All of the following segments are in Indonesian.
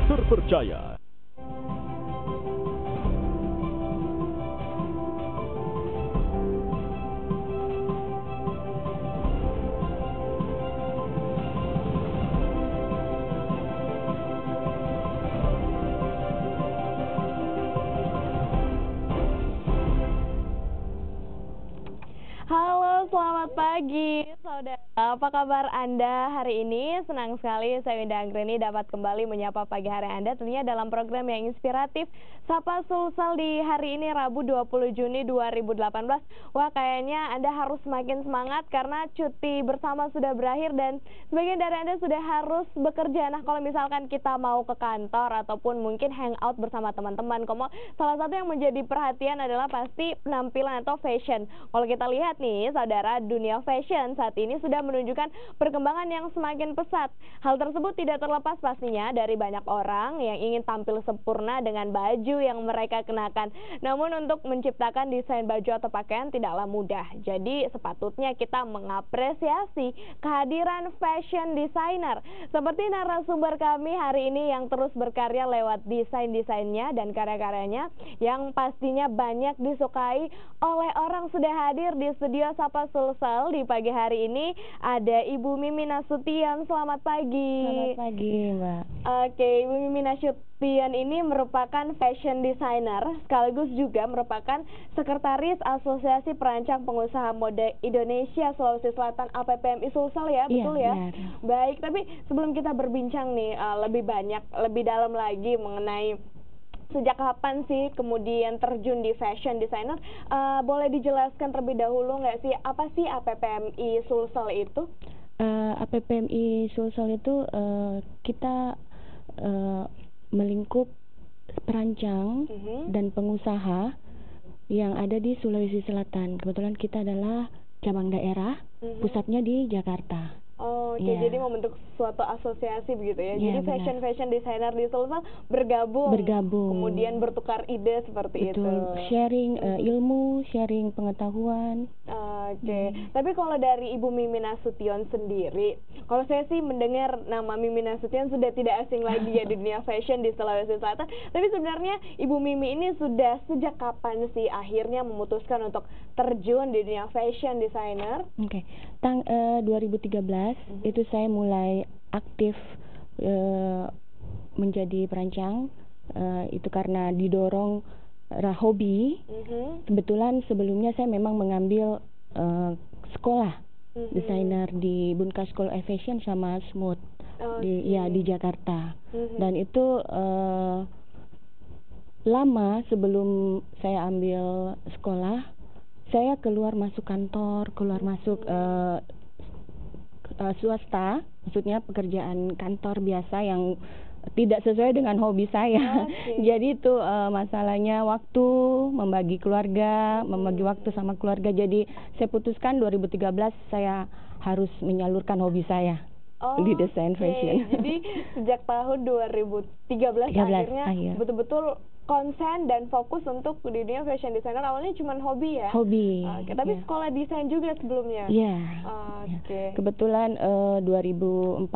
terpercaya. Halo, selamat pagi saudara. Apa kabar Anda hari ini? Senang sekali saya Winda Anggreni dapat kembali menyapa pagi hari Anda tentunya dalam program yang inspiratif Sapa Sulsel di hari ini Rabu 20 Juni 2018. Wah, kayaknya Anda harus semakin semangat karena cuti bersama sudah berakhir dan sebagian dari Anda sudah harus bekerja. Nah, kalau misalkan kita mau ke kantor ataupun mungkin hangout bersama teman-teman, salah satu yang menjadi perhatian adalah pasti penampilan atau fashion. Kalau kita lihat nih, saudara, dunia fashion saat ini sudah menunjukkan perkembangan yang semakin pesat. Hal tersebut tidak terlepas pastinya dari banyak orang yang ingin tampil sempurna dengan baju yang mereka kenakan. Namun untuk menciptakan desain baju atau pakaian tidaklah mudah. Jadi sepatutnya kita mengapresiasi kehadiran fashion designer seperti narasumber kami hari ini yang terus berkarya lewat desain-desainnya dan karya-karyanya yang pastinya banyak disukai oleh orang. Sudah hadir di studio Sapa Sulsel di pagi hari ini ada Ibu Mimi Nasution. Selamat pagi. Selamat pagi, Mbak. Oke, Ibu Mimi Nasution ini merupakan fashion designer sekaligus juga merupakan sekretaris Asosiasi Perancang Pengusaha Mode Indonesia Sulawesi Selatan APPMI Sulsel ya, betul ya? Benar. Baik, tapi sebelum kita berbincang nih lebih banyak, lebih dalam lagi mengenai sejak kapan sih kemudian terjun di fashion designer, boleh dijelaskan terlebih dahulu nggak sih apa sih APPMI Sulsel itu? APPMI Sulsel itu kita melingkup perancang dan pengusaha yang ada di Sulawesi Selatan. Kebetulan kita adalah cabang daerah, pusatnya di Jakarta. Oke, jadi membentuk suatu asosiasi begitu ya. Jadi fashion designer di Sulsel bergabung, kemudian bertukar ide seperti itu. Sharing ilmu, sharing pengetahuan. Oke, tapi kalau dari Ibu Mimi Nasution sendiri, kalau saya sih mendengar nama Mimi Nasution sudah tidak asing lagi ya di dunia fashion di Sulawesi Selatan. Tapi sebenarnya Ibu Mimi ini sudah sejak kapan sih akhirnya memutuskan untuk terjun di dunia fashion designer? Oke, 2013 itu saya mulai aktif menjadi perancang. Itu karena didorong hobi. Kebetulan sebelumnya saya memang mengambil sekolah desainer di Bunka School of Fashion sama Smooth di Jakarta. Dan itu lama sebelum saya ambil sekolah, saya keluar masuk kantor, keluar masuk swasta, maksudnya pekerjaan kantor biasa yang tidak sesuai dengan hobi saya. Jadi itu masalahnya waktu, membagi keluarga, membagi waktu sama keluarga. Jadi saya putuskan 2013 saya harus menyalurkan hobi saya di desain fashion. Jadi sejak tahun 2013 akhirnya betul-betul konsen dan fokus untuk di dunia fashion designer. Awalnya cuma hobi ya? Hobi. Tapi sekolah desain juga sebelumnya? Iya. Kebetulan 2014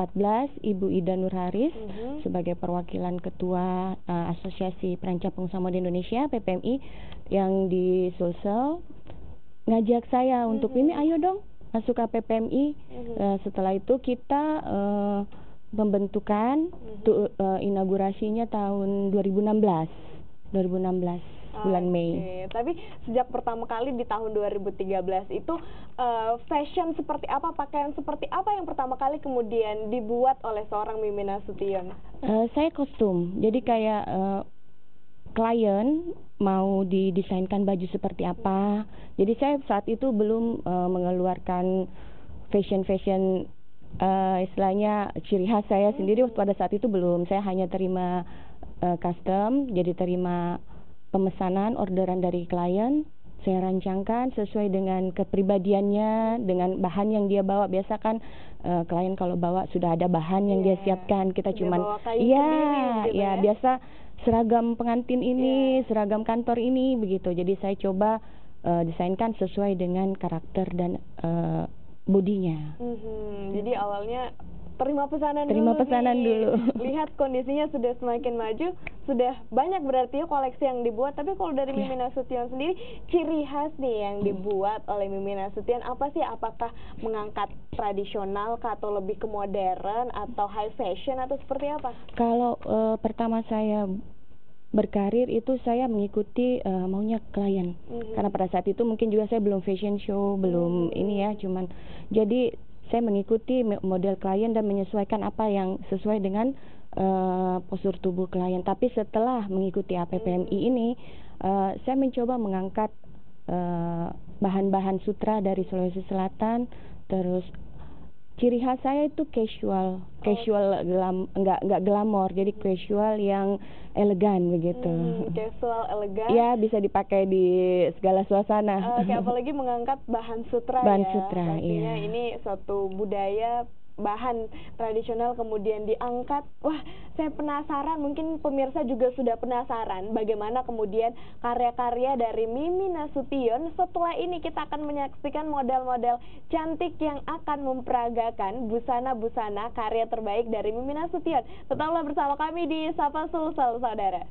Ibu Ida Nurharis sebagai perwakilan Ketua Asosiasi Perancang Pengusaha Mode Indonesia PPMI yang di Sulsel ngajak saya untuk ini, ayo dong masuk ke PPMI. Setelah itu kita pembentukan inaugurasinya tahun 2016 bulan Mei. Tapi sejak pertama kali di tahun 2013 itu fashion seperti apa, pakaian seperti apa yang pertama kali kemudian dibuat oleh seorang Mimi Nasution? Saya kostum, jadi kayak klien mau didesainkan baju seperti apa. Jadi saya saat itu belum mengeluarkan fashion istilahnya ciri khas saya sendiri. Pada saat itu belum, saya hanya terima custom, jadi terima pemesanan orderan dari klien, saya rancangkan sesuai dengan kepribadiannya, dengan bahan yang dia bawa. Biasa kan klien kalau bawa sudah ada bahan yang dia siapkan, kita cuman biasa seragam pengantin ini, seragam kantor ini begitu. Jadi saya coba desainkan sesuai dengan karakter dan bodinya. Jadi awalnya terima pesanan Terima dulu pesanan nih. dulu. Lihat kondisinya sudah semakin maju, sudah banyak berarti ya koleksi yang dibuat. Tapi kalau dari Mimi Nasution sendiri, ciri khas nih yang dibuat oleh Mimi Nasution apa sih? Apakah mengangkat tradisional kah, atau lebih ke modern atau high fashion atau seperti apa? Kalau pertama saya berkarir itu saya mengikuti maunya klien. Karena pada saat itu mungkin juga saya belum fashion show, belum ini ya, cuman jadi saya mengikuti model klien dan menyesuaikan apa yang sesuai dengan postur tubuh klien. Tapi setelah mengikuti APPMI ini, saya mencoba mengangkat bahan-bahan sutra dari Sulawesi Selatan. Terus ciri khas saya itu casual, enggak glamor, jadi casual yang elegan begitu. Casual, elegan. Ya, bisa dipakai di segala suasana. Oke, apalagi mengangkat bahan sutra Bahan ya. sutra, pastinya iya. ini suatu budaya bahan tradisional kemudian diangkat. Wah, saya penasaran, mungkin pemirsa juga sudah penasaran bagaimana kemudian karya-karya dari Mimi Nasution. Setelah ini kita akan menyaksikan model-model cantik yang akan memperagakan busana-busana karya terbaik dari Mimi Nasution. Tetaplah bersama kami di Sapa Sulsel, saudara.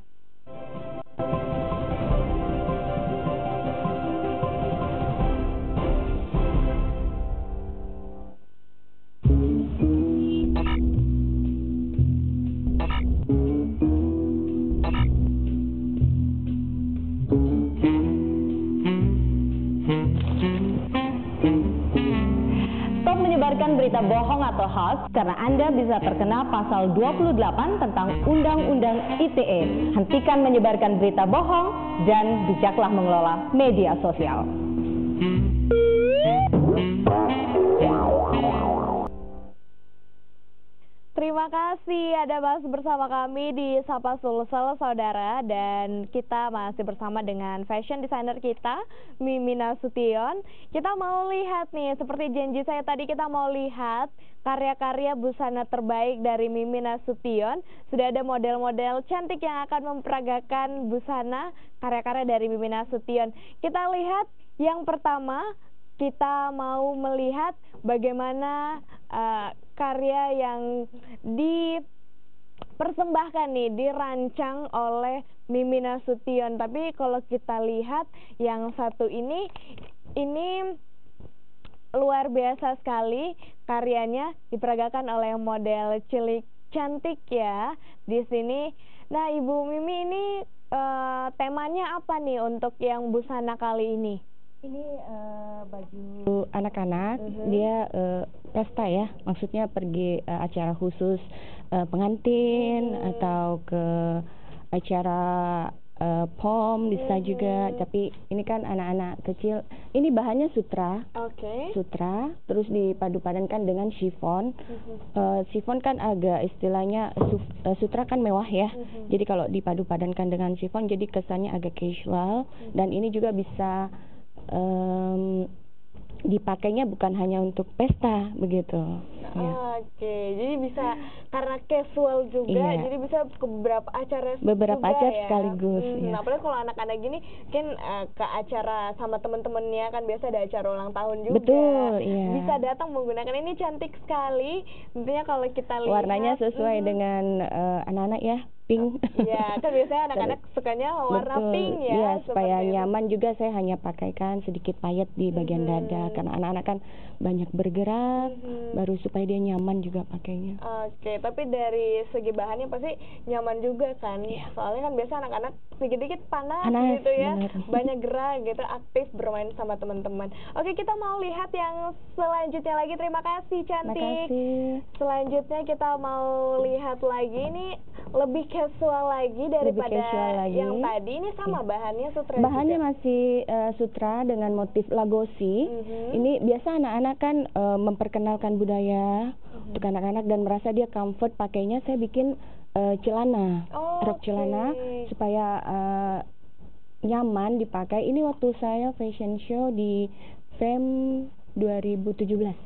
Menyebarkan berita bohong atau hoax karena Anda bisa terkena pasal 28 tentang Undang-Undang ITE. Hentikan menyebarkan berita bohong dan bijaklah mengelola media sosial. Terima kasih ada masih bersama kami di Sapa Sulsel, saudara, dan kita masih bersama dengan fashion designer kita, Mimi Nasution. Kita mau lihat nih, seperti janji saya tadi, kita mau lihat karya-karya busana terbaik dari Mimi Nasution. Sudah ada model-model cantik yang akan memperagakan busana karya-karya dari Mimi Nasution. Kita lihat yang pertama, kita mau melihat bagaimana karya yang dipersembahkan nih, dirancang oleh Mimi Nasution. Tapi kalau kita lihat yang satu ini luar biasa sekali karyanya, diperagakan oleh model cilik cantik ya di sini. Nah, Ibu Mimi, ini temanya apa nih untuk yang busana kali ini? Ini baju anak-anak, dia pesta ya, maksudnya pergi acara khusus pengantin atau ke acara pom bisa juga. Tapi ini kan anak-anak kecil. Ini bahannya sutra, sutra, terus dipadu-padankan dengan chiffon. Chiffon kan agak istilahnya sutra kan mewah ya. Jadi kalau dipadu-padankan dengan chiffon, jadi kesannya agak casual. Dan ini juga bisa dipakainya bukan hanya untuk pesta begitu. Oke, jadi bisa karena casual juga, jadi bisa ke beberapa acara acara ya? sekaligus. Apalagi kalau anak-anak gini kan ke acara sama teman-temannya, kan biasa ada acara ulang tahun juga. Betul, iya. Bisa datang menggunakan ini, cantik sekali. Tentunya kalau kita lihat warnanya sesuai dengan anak-anak ya, pink. Ya, kan biasanya anak-anak sukanya warna pink ya. Iya, supaya nyaman juga saya hanya pakaikan sedikit payet di bagian dada, karena anak-anak kan banyak bergerak, baru supaya dia nyaman juga pakainya. Oke, tapi dari segi bahannya pasti nyaman juga kan? Soalnya kan biasa anak-anak sedikit-sedikit panas gitu ya, banyak gerak gitu, aktif bermain sama teman-teman. Oke, kita mau lihat yang selanjutnya lagi. Terima kasih, cantik. Selanjutnya kita mau lihat lagi, ini lebih casual lagi daripada yang tadi. Ini sama bahannya sutra. Bahannya juga masih sutra dengan motif lagosi. Ini biasa anak-anak kan memperkenalkan budaya untuk anak-anak dan merasa dia comfort pakainya. Saya bikin celana, rok celana supaya nyaman dipakai. Ini waktu saya fashion show di FEM 2017.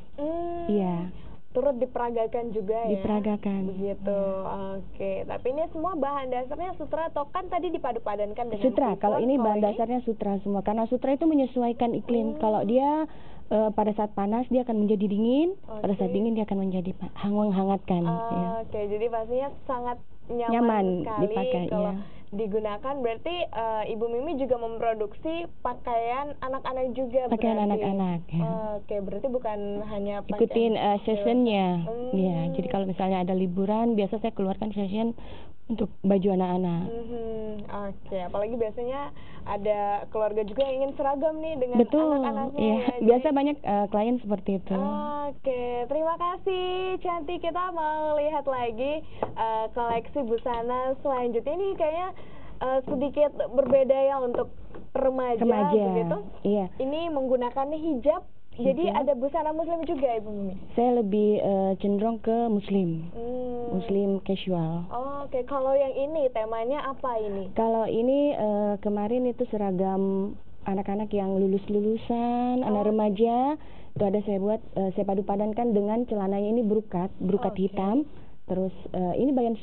Iya. turut diperagakan juga ya. Diperagakan. Begitu. Oke. Tapi ini semua bahan dasarnya sutra atau kan tadi dipadu-padankan dengan Sutra. Kalau ini bahan ini? dasarnya sutra semua. Karena sutra itu menyesuaikan iklim. Kalau dia pada saat panas dia akan menjadi dingin, pada saat dingin dia akan menjadi menghangatkan. Ya. Oke. Jadi pastinya sangat nyaman Nyaman sekali dipakai, kalau ya. digunakan. Berarti Ibu Mimi juga memproduksi pakaian anak-anak juga. Pakaian berarti. anak-anak. Ya. Oke, berarti bukan hanya pakaian Ikutin seasonnya. Ya, Hmm. jadi kalau misalnya ada liburan, biasa saya keluarkan fashion untuk baju anak-anak. Oke, apalagi biasanya ada keluarga juga yang ingin seragam nih dengan Betul. anak-anaknya. Ya, Ya. biasa banyak klien seperti itu. Oke, terima kasih Cantik. Kita mau lihat lagi koleksi busana selanjutnya. Ini kayaknya sedikit berbeda ya untuk remaja, begitu. Iya. Ini menggunakan hijab. Jadi ada busana muslim juga, Ibu Mimi? Saya lebih cenderung ke muslim. Muslim casual. Oke, kalau yang ini temanya apa ini? Kalau ini kemarin itu seragam anak-anak yang lulusan, anak remaja. Itu ada saya buat, saya padu-padankan dengan celananya ini berukat hitam. Terus ini bahan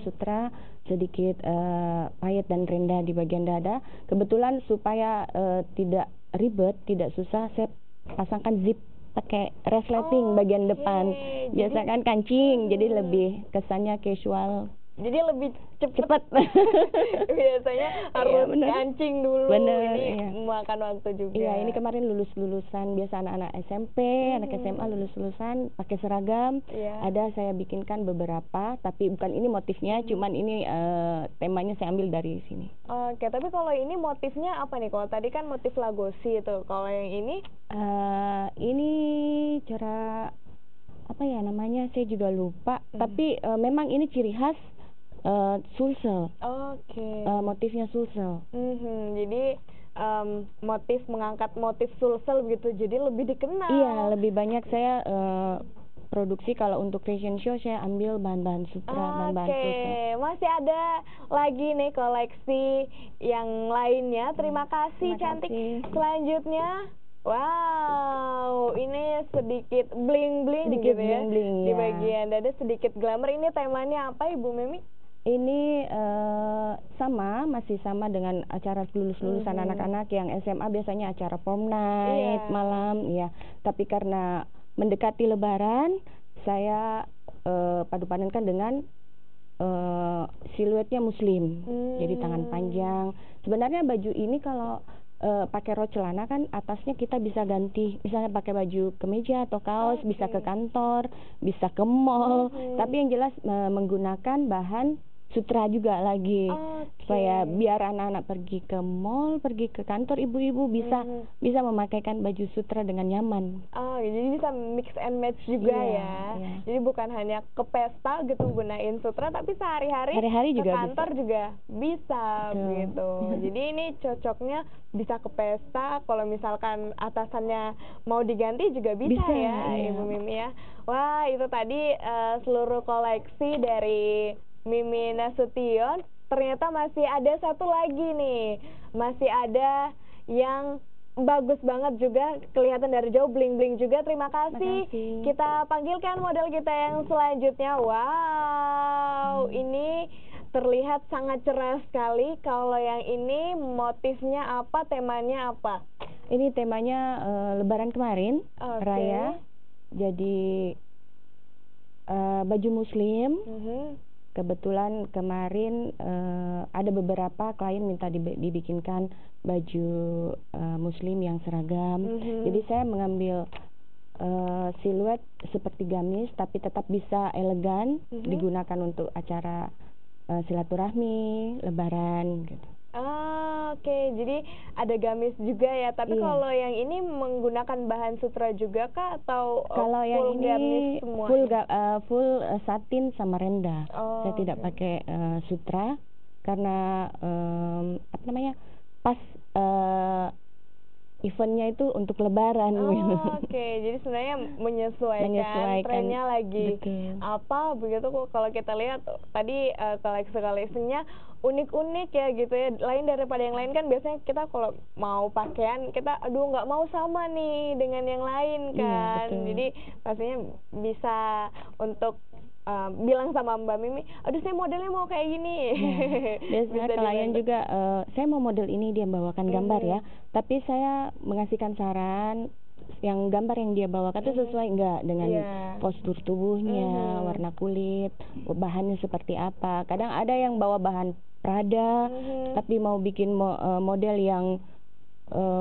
sutra, sedikit payet dan rendah di bagian dada. Kebetulan supaya tidak ribet, tidak susah, saya pasangkan zip pakai resleting bagian depan. Biasa kan kancing, jadi lebih kesannya casual. Jadi lebih cepat. Biasanya harus kancing dulu. Bener, ini makan waktu juga. Iya, ini kemarin lulusan biasa anak-anak SMP, anak SMA lulusan pakai seragam. Ada saya bikinkan beberapa, tapi bukan ini motifnya, cuman ini temanya saya ambil dari sini. Oke, tapi kalau ini motifnya apa nih? Kalau tadi kan motif Lagosi itu. Kalau yang ini? Ini cara apa ya namanya? Saya juga lupa. Tapi memang ini ciri khas Sulsel. Motifnya Sulsel. Jadi motif mengangkat motif Sulsel begitu, jadi lebih dikenal. Iya, lebih banyak saya produksi. Kalau untuk fashion show saya ambil bahan-bahan sutra, bahan-bahan Sulsel. Masih ada lagi nih koleksi yang lainnya. Terima kasih Cantik. Selanjutnya, wow, ini sedikit bling-bling gitu ya. Di bagian dada sedikit glamour. Ini temanya apa, Ibu Mimi? Ini masih sama dengan acara lulusan anak-anak yang SMA, biasanya acara prom night malam, ya. Tapi karena mendekati Lebaran, saya padu-padankan dengan siluetnya muslim. Jadi tangan panjang. Sebenarnya baju ini kalau pakai rok celana kan atasnya kita bisa ganti, misalnya pakai baju kemeja atau kaos, bisa ke kantor, bisa ke mall. Tapi yang jelas menggunakan bahan sutra juga lagi, supaya biar anak-anak pergi ke mall, pergi ke kantor, ibu-ibu bisa memakaikan baju sutra dengan nyaman. Jadi bisa mix and match juga ya. Jadi bukan hanya ke pesta gitu gunain sutra, tapi sehari-hari ke juga kantor juga bisa gitu. Jadi ini cocoknya bisa ke pesta. Kalau misalkan atasannya mau diganti juga bisa ya, Ibu Mimi ya. Wah, itu tadi seluruh koleksi dari Mimi Nasution. Ternyata masih ada satu lagi nih, masih ada yang bagus banget juga, kelihatan dari jauh bling-bling juga. Terima kasih. Kita panggilkan model kita yang selanjutnya. Wow, ini terlihat sangat cerah sekali. Kalau yang ini motifnya apa, temanya apa? Ini temanya Lebaran kemarin, Raya. Jadi baju muslim. Kebetulan kemarin ada beberapa klien minta dibikinkan baju muslim yang seragam. Jadi saya mengambil siluet seperti gamis, tapi tetap bisa elegan, digunakan untuk acara silaturahmi, Lebaran gitu. Oke, jadi ada gamis juga ya. Tapi kalau yang ini menggunakan bahan sutra juga kah atau kalau yang ini gamis semua? Full satin sama renda. Saya tidak pakai sutra karena pas eventnya itu untuk Lebaran. Oke, jadi sebenarnya menyesuaikan trennya lagi. Betul. Apa begitu kok kalau kita lihat tadi koleksi-koleksinya unik-unik ya gitu ya, lain daripada yang lain kan. Biasanya kita kalau mau pakaian kita aduh nggak mau sama nih dengan yang lain kan. Iya, betul. Jadi pastinya bisa untuk bilang sama Mbak Mimi, aduh saya modelnya mau kayak gini. Biasanya Bisa klien dibantu. juga saya mau model ini, dia bawakan gambar ya, tapi saya mengasihkan saran yang gambar yang dia bawakan itu sesuai enggak dengan Iya. postur tubuhnya, warna kulit, bahannya seperti apa. Kadang ada yang bawa bahan Prada tapi mau bikin model yang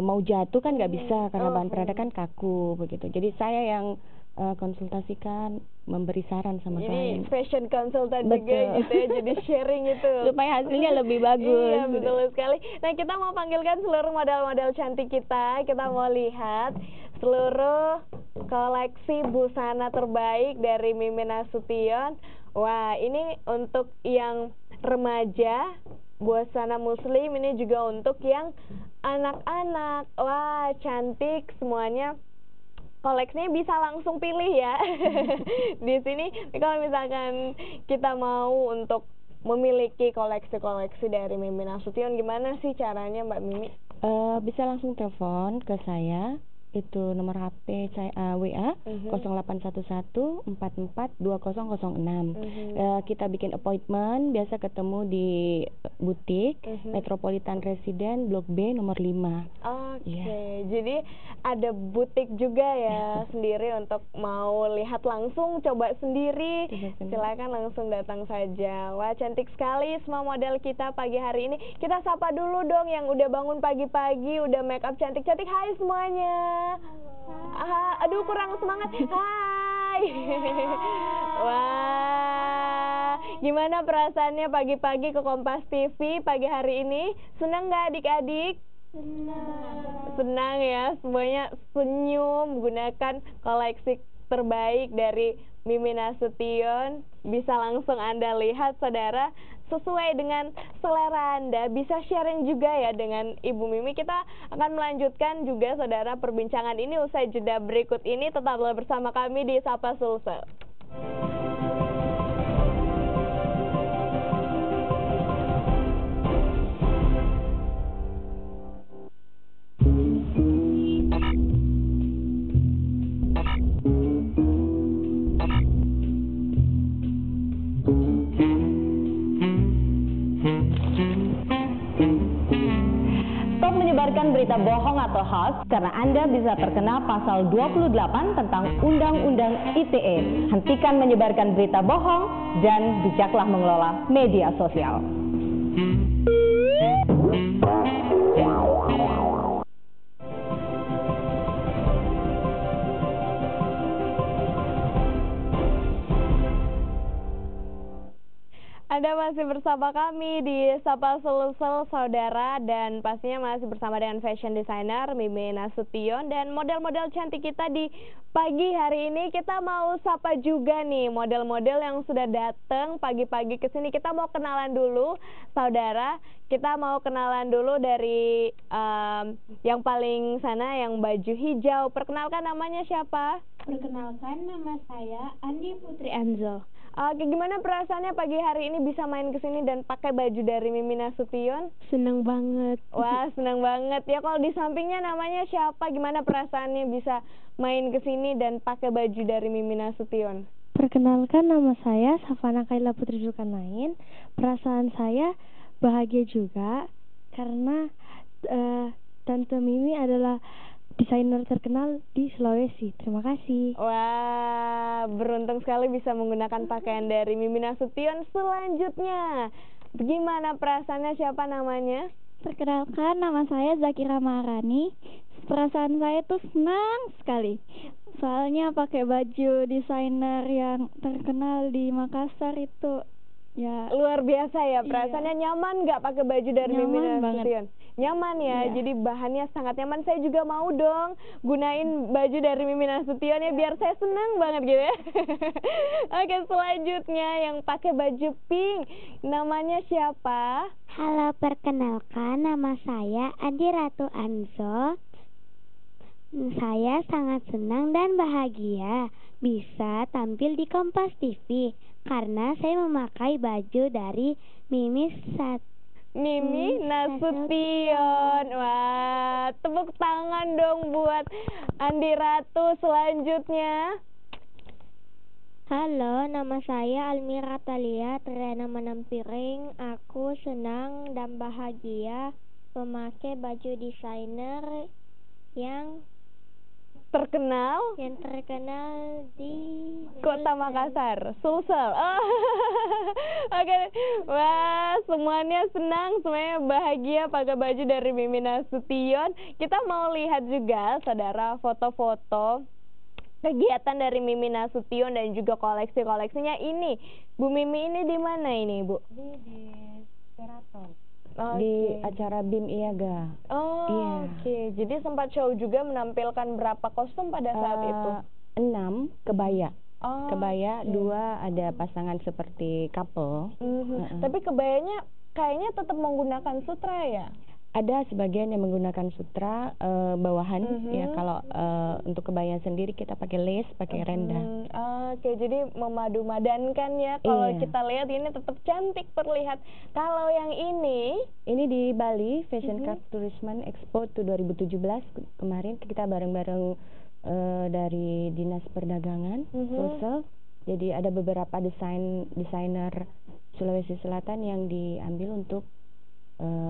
mau jatuh kan nggak bisa karena bahan Prada kan kaku begitu. Jadi saya yang konsultasikan, memberi saran sama Jadi klien fashion consultant juga Betul. gitu ya, jadi sharing itu. supaya hasilnya lebih bagus. Iya, betul sekali. Nah, kita mau panggilkan seluruh model-model cantik kita. Kita mau lihat seluruh koleksi busana terbaik dari Mimin Nasution. Wah, ini untuk yang remaja, busana muslim, ini juga untuk yang anak-anak. Wah, cantik semuanya. Koleksinya bisa langsung pilih ya. Di sini kalau misalkan kita mau untuk memiliki koleksi-koleksi dari Mimin Nasution, gimana sih caranya Mbak Mimi? Bisa langsung telepon ke saya, itu nomor HP saya WA 0811 44 2006. Kita bikin appointment, biasa ketemu di butik Metropolitan Resident Blok B nomor 5. Oke, jadi ada butik juga ya sendiri untuk mau lihat langsung, coba sendiri. Silakan langsung datang saja. Wah, cantik sekali semua model kita pagi hari ini. Kita sapa dulu dong yang udah bangun pagi-pagi, udah make up cantik-cantik. Hai semuanya. Aduh kurang semangat. Hai. Wah, gimana perasaannya pagi-pagi ke Kompas TV pagi hari ini? Senang nggak adik-adik? Senang ya, semuanya senyum menggunakan koleksi terbaik dari Mimin Nasution. Bisa langsung Anda lihat saudara, sesuai dengan selera Anda. Bisa sharing juga ya dengan Ibu Mimi. Kita akan melanjutkan juga saudara perbincangan ini usai jeda berikut ini. Tetaplah bersama kami di Sapa Sulsel. Stop menyebarkan berita bohong atau hoax karena Anda bisa terkena pasal 28 tentang Undang-Undang ITE. Hentikan menyebarkan berita bohong dan bijaklah mengelola media sosial. Anda masih bersama kami di Sapa Sulsel saudara, dan pastinya masih bersama dengan fashion designer Mimin Nasution dan model-model cantik kita di pagi hari ini. Kita mau sapa juga nih model-model yang sudah datang pagi-pagi ke sini. Kita mau kenalan dulu saudara. Kita mau kenalan dulu dari yang paling sana yang baju hijau. Perkenalkan namanya siapa? Perkenalkan, nama saya Andi Putri Anzo. Oke, gimana perasaannya pagi hari ini bisa main ke sini dan pakai baju dari Mimin Nasution? Senang banget. Wah, senang banget ya. Kalau di sampingnya namanya siapa? Gimana perasaannya bisa main ke sini dan pakai baju dari Mimin Nasution? Perkenalkan, nama saya Safana Kaila Putri Zulkarnain. Perasaan saya bahagia juga karena Tante Mimi adalah desainer terkenal di Sulawesi. Terima kasih. Wah, beruntung sekali bisa menggunakan pakaian dari Mimin Nasution. Selanjutnya, gimana perasaannya, siapa namanya? Perkenalkan, nama saya Zakira Maharani. Perasaan saya tuh senang sekali. Soalnya pakai baju desainer yang terkenal di Makassar itu ya Luar biasa ya, perasaannya nyaman nggak pakai baju dari Nyaman Mimin banget. Nasution? Nyaman ya, Iya. jadi bahannya sangat nyaman. Saya juga mau dong gunain baju dari Mimin Nasution ya, biar saya senang banget gitu ya. Oke, selanjutnya yang pakai baju pink, namanya siapa? Halo, perkenalkan nama saya Andi Ratu Anzo. Saya sangat senang dan bahagia bisa tampil di Kompas TV karena saya memakai baju dari Mimi Mimi Nasution. Wah, tepuk tangan dong buat Andi Ratu selanjutnya. Halo, nama saya Almira Talia Triana Manampiring. Aku senang dan bahagia memakai baju desainer yang Terkenal di Kota Makassar, Sulsel. Oh. Oke, wah semuanya senang, semuanya bahagia pakai baju dari Mimi Nasution. Kita mau lihat juga, saudara, foto-foto kegiatan dari Mimi Nasution dan juga koleksi-koleksinya ini. Bu Mimi ini di mana ini, Bu? Di Sheraton. Oke. Di acara BIM IAGA. Oh, Iya. oke. Jadi sempat show juga menampilkan berapa kostum pada saat itu? 6 kebaya. Oh, Kebaya, oke. 2 ada pasangan seperti couple. Tapi kebayanya kayaknya tetap menggunakan sutra ya? Ada sebagian yang menggunakan sutra bawahan ya. Kalau untuk kebaya sendiri kita pakai lace, pakai renda. Oke, jadi memadu-madankan ya. Kalau Iya. kita lihat ini tetap cantik terlihat. Kalau yang ini, Ini di Bali Fashion Craft Tourism Expo 2017 kemarin kita bareng-bareng dari Dinas Perdagangan Sulsel. Jadi ada beberapa desainer Sulawesi Selatan yang diambil untuk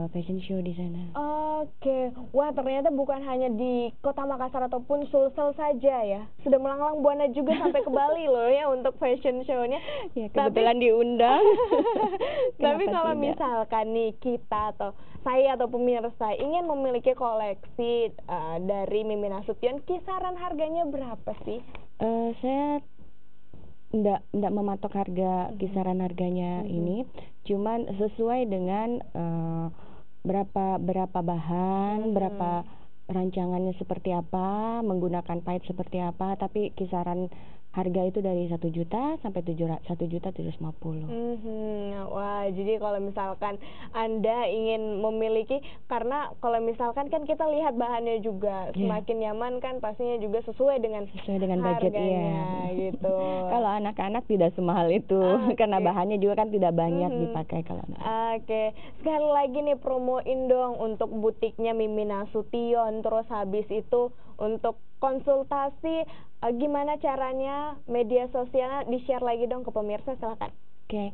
fashion show di sana. oke. Wah, ternyata bukan hanya di Kota Makassar ataupun Sulsel saja ya. Sudah melanglang buana juga sampai ke Bali loh ya untuk fashion show-nya. Ya, kebetulan diundang. Tapi Kenapa kalau tidak? misalkan nih kita atau saya atau pemirsa ingin memiliki koleksi dari Mimi Nasution, kisaran harganya berapa sih? Saya enggak mematok harga kisaran harganya ini, cuman sesuai dengan berapa bahan, berapa rancangannya seperti apa, menggunakan pahit seperti apa, tapi kisaran harga itu dari 1 juta sampai 1.750.000. Wah, jadi kalau misalkan Anda ingin memiliki, karena kalau misalkan kan kita lihat bahannya juga semakin nyaman kan pastinya juga sesuai dengan budget, harganya gitu. Kalau anak-anak tidak semahal itu karena bahannya juga kan tidak banyak dipakai kalau anak. Oke, sekali lagi nih promoin dong untuk butiknya Mimi Nasution, terus habis itu untuk konsultasi gimana caranya, media sosialnya di-share lagi dong ke pemirsa, silakan. Oke,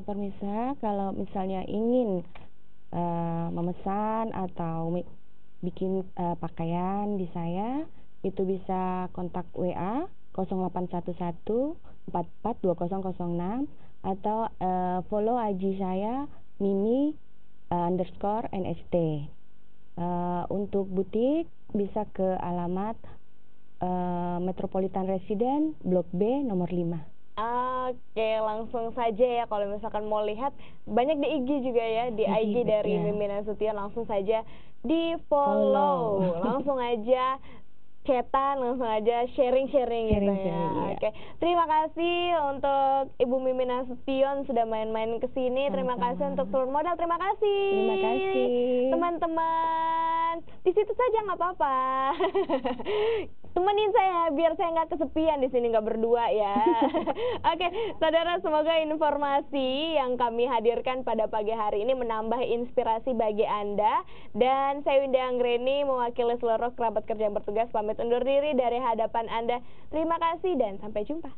pemirsa kalau misalnya ingin memesan atau bikin pakaian di saya, itu bisa kontak WA 0811 44 2006 atau follow IG saya Mimi_NST. Untuk butik bisa ke alamat Metropolitan Resident Blok B nomor 5. Oke, langsung saja ya kalau misalkan mau lihat, banyak di IG juga ya, di IG dari Mimi Nasution, langsung saja di follow. Langsung aja chatan, langsung aja sharing-sharing gitu ya. Iya. Oke, terima kasih untuk Ibu Mimi Nasution sudah main-main ke sini. Terima kasih untuk telur modal, terima kasih. Terima kasih. Teman-teman, di situ saja nggak apa-apa. Temenin saya biar saya nggak kesepian di sini, nggak berdua ya. Oke, saudara, semoga informasi yang kami hadirkan pada pagi hari ini menambah inspirasi bagi Anda. Dan saya Winda Anggreni mewakili seluruh kerabat kerja yang bertugas pamit undur diri dari hadapan Anda. Terima kasih dan sampai jumpa.